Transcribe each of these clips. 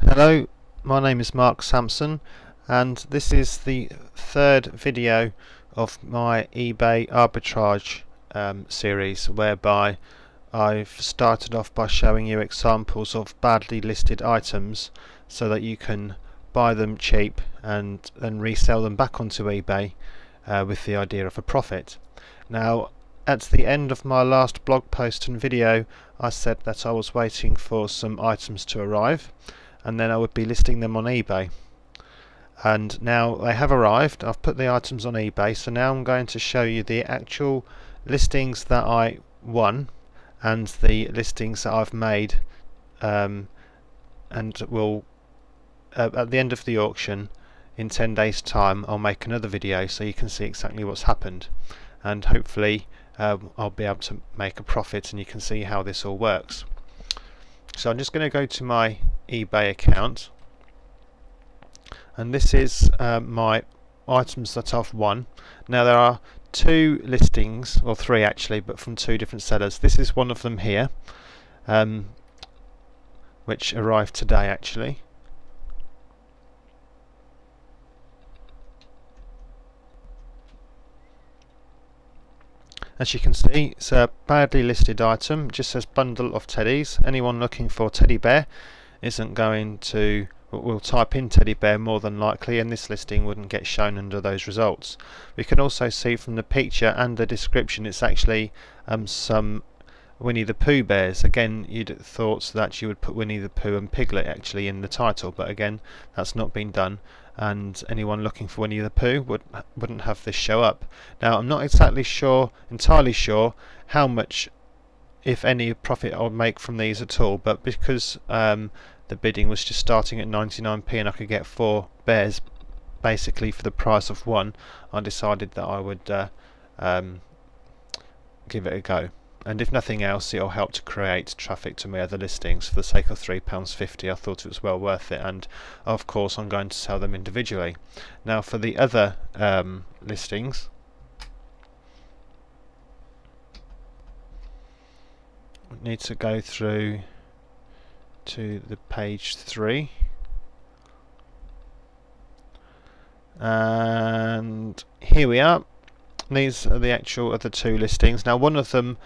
Hello, my name is Mark Sampson, and this is the third video of my eBay arbitrage series, whereby I've started off by showing you examples of badly listed items so that you can buy them cheap and then resell them back onto eBay with the idea of a profit. Now, at the end of my last blog post and video, I said that I was waiting for some items to arrive, and then I would be listing them on eBay. And now they have arrived. I've put the items on eBay, so now I'm going to show you the actual listings that I won and the listings that I've made, and will at the end of the auction in 10 days time I'll make another video so you can see exactly what's happened, and hopefully I'll be able to make a profit and you can see how this all works. So I'm just going to go to my eBay account, and this is my items that I've won. Now there are two listings, or three actually, but from two different sellers. This is one of them here, which arrived today actually. As you can see, it's a badly listed item. It just says bundle of teddies. Anyone looking for teddy bear isn't going to, will type in teddy bear more than likely, and this listing wouldn't get shown under those results. We can also see from the picture and the description it's actually some Winnie the Pooh bears. Again, you'd have thought that you would put Winnie the Pooh and Piglet actually in the title, but again that's not been done, and anyone looking for Winnie the Pooh wouldn't have this show up. Now I'm not entirely sure how much, if any, profit I would make from these at all, but because the bidding was just starting at 99p and I could get 4 bears basically for the price of one, I decided that I would give it a go. And if nothing else, it'll help to create traffic to my other listings. For the sake of £3.50, I thought it was well worth it, and of course I'm going to sell them individually. Now for the other listings, I need to go through to the page 3, and here we are. These are the actual other two listings. Now one of them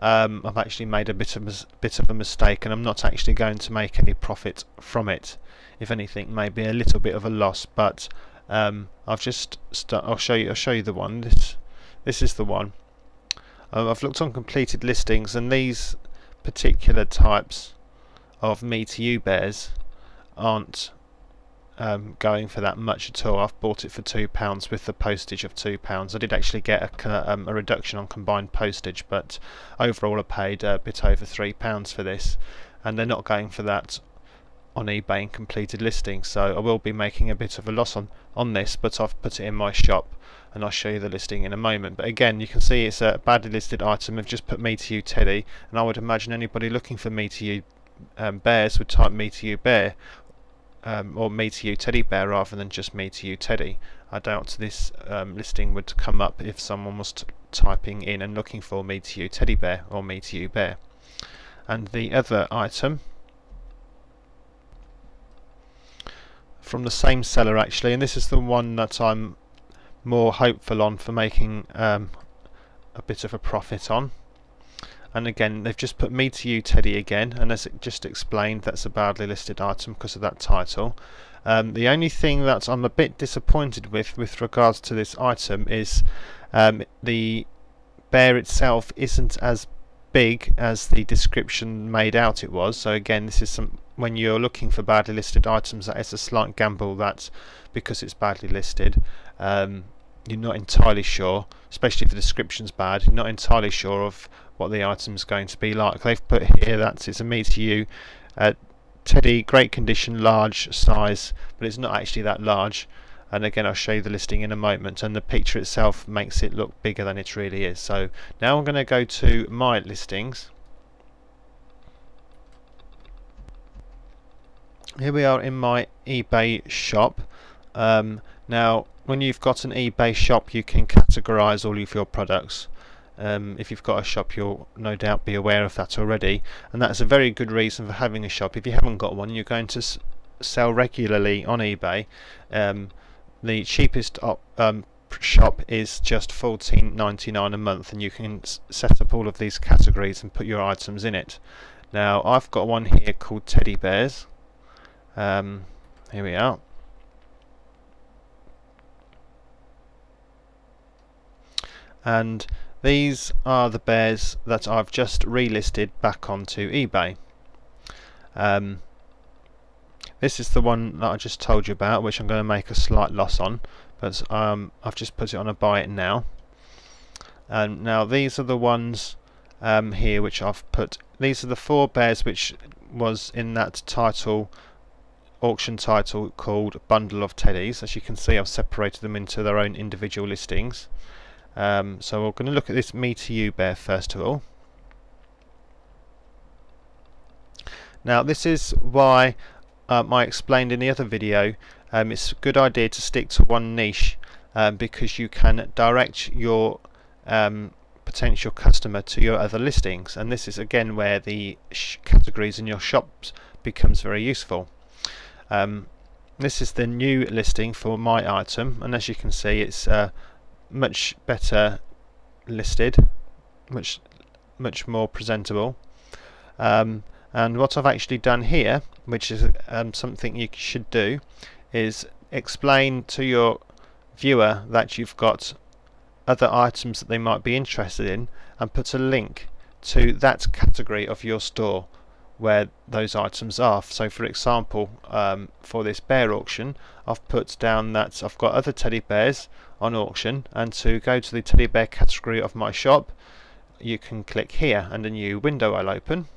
I've actually made a bit of a mistake, and I'm not actually going to make any profit from it. If anything, maybe a little bit of a loss, but I'll show you the one. This is the one. I've looked on completed listings, and these particular types of Me to You bears aren't going for that much at all. I've bought it for £2 with the postage of £2. I did actually get a reduction on combined postage, but overall I paid a bit over £3 for this, and they're not going for that on eBay in completed listings, so I will be making a bit of a loss on this, but I've put it in my shop and I'll show you the listing in a moment. But again, you can see it's a badly listed item. I've just put Me to You Teddy, and I would imagine anybody looking for Me to You bears would type Me to You bear, or Me to You teddy bear, rather than just Me to You Teddy. I doubt this listing would come up if someone was typing in and looking for Me to You teddy bear or Me to You bear. And the other item from the same seller actually, and this is the one that I'm more hopeful on for making a bit of a profit on. And again, they've just put Me to You Teddy again, and as it just explained, that's a badly listed item because of that title. The only thing that I'm a bit disappointed with regards to this item is the bear itself isn't as big as the description made out it was. So again, this is when you're looking for badly listed items, that is a slight gamble that because it's badly listed, you're not entirely sure, especially if the description's bad, you're not entirely sure of what the item's going to be like. They've put here that it's a Me to You teddy, great condition, large size, but it's not actually that large. And again, I'll show you the listing in a moment, and the picture itself makes it look bigger than it really is. So now I'm going to go to my listings. Here we are in my eBay shop. Now when you've got an eBay shop, you can categorize all of your products. If you've got a shop, you'll no doubt be aware of that already, and that's a very good reason for having a shop. If you haven't got one, you're going to sell regularly on eBay, the cheapest shop is just $14.99 a month, and you can set up all of these categories and put your items in it. Now I've got one here called teddy bears. Here we are. And these are the bears that I've just relisted back onto eBay. This is the one that I just told you about, which I'm going to make a slight loss on, but I've just put it on a buy it now. And now these are the ones here which I've put. These are the 4 bears which was in that title, auction title, called Bundle of Teddies. As you can see, I've separated them into their own individual listings. So we're going to look at this Me to You bear first of all. Now this is why I explained in the other video, it's a good idea to stick to one niche, because you can direct your potential customer to your other listings, and this is again where the categories in your shops becomes very useful. This is the new listing for my item, and as you can see, it's much better listed, much more presentable. And what I've actually done here, which is something you should do, is explain to your viewer that you've got other items that they might be interested in, and put a link to that category of your store where those items are. So for example, for this bear auction, I've put down that I've got other teddy bears on auction, and to go to the teddy bear category of my shop, you can click here and a new window will open.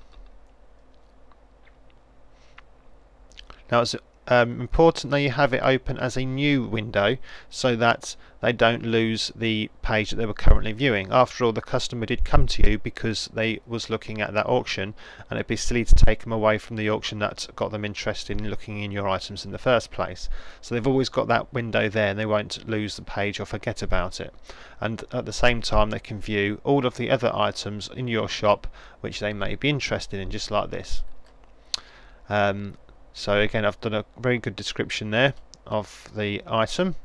Now it's important that you have it open as a new window so that they don't lose the page that they were currently viewing. After all, the customer did come to you because they was looking at that auction, and it'd be silly to take them away from the auction that got them interested in looking in your items in the first place. So they've always got that window there, and they won't lose the page or forget about it. And at the same time, they can view all of the other items in your shop which they may be interested in, just like this. So again, I've done a very good description there of the item.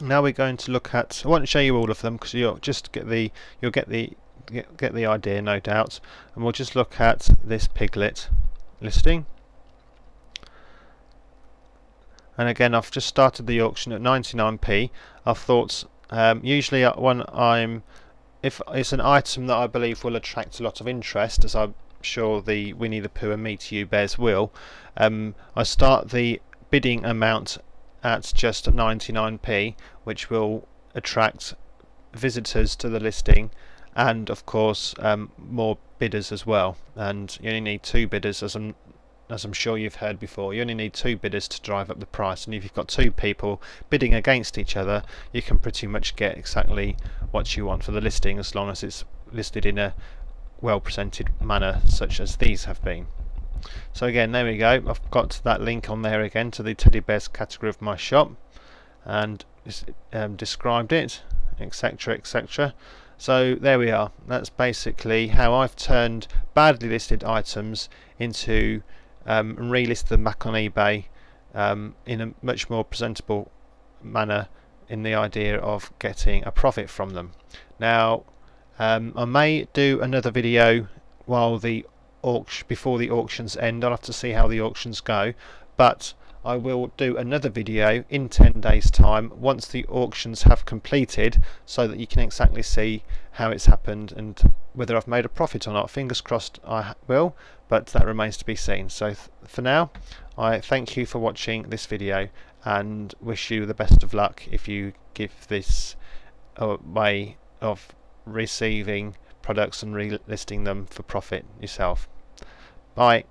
Now we're going to look at, I won't show you all of them because you'll just get the idea, no doubt. And we'll just look at this piglet listing. And again, I've just started the auction at 99p. I thought usually if it's an item that I believe will attract a lot of interest, as I'm sure the Winnie the Pooh and Me to You bears will, I start the bidding amount at just 99p, which will attract visitors to the listing, and of course more bidders as well. And you only need 2 bidders, as I'm sure you've heard before. You only need 2 bidders to drive up the price, and if you've got 2 people bidding against each other, you can pretty much get exactly what you want for the listing, as long as it's listed in a well presented manner such as these have been. So again, there we go, I've got that link on there again to the teddy bears category of my shop, and described it, etc, etc. So there we are. That's basically how I've turned badly listed items into and relist them back on eBay in a much more presentable manner, in the idea of getting a profit from them. Now I may do another video while the before the auctions end. I'll have to see how the auctions go, but I will do another video in 10 days time once the auctions have completed, so that you can exactly see how it's happened and whether I've made a profit or not. Fingers crossed I will, but that remains to be seen. So for now, I thank you for watching this video and wish you the best of luck if you give this a way of receiving products and relisting them for profit yourself. Bye.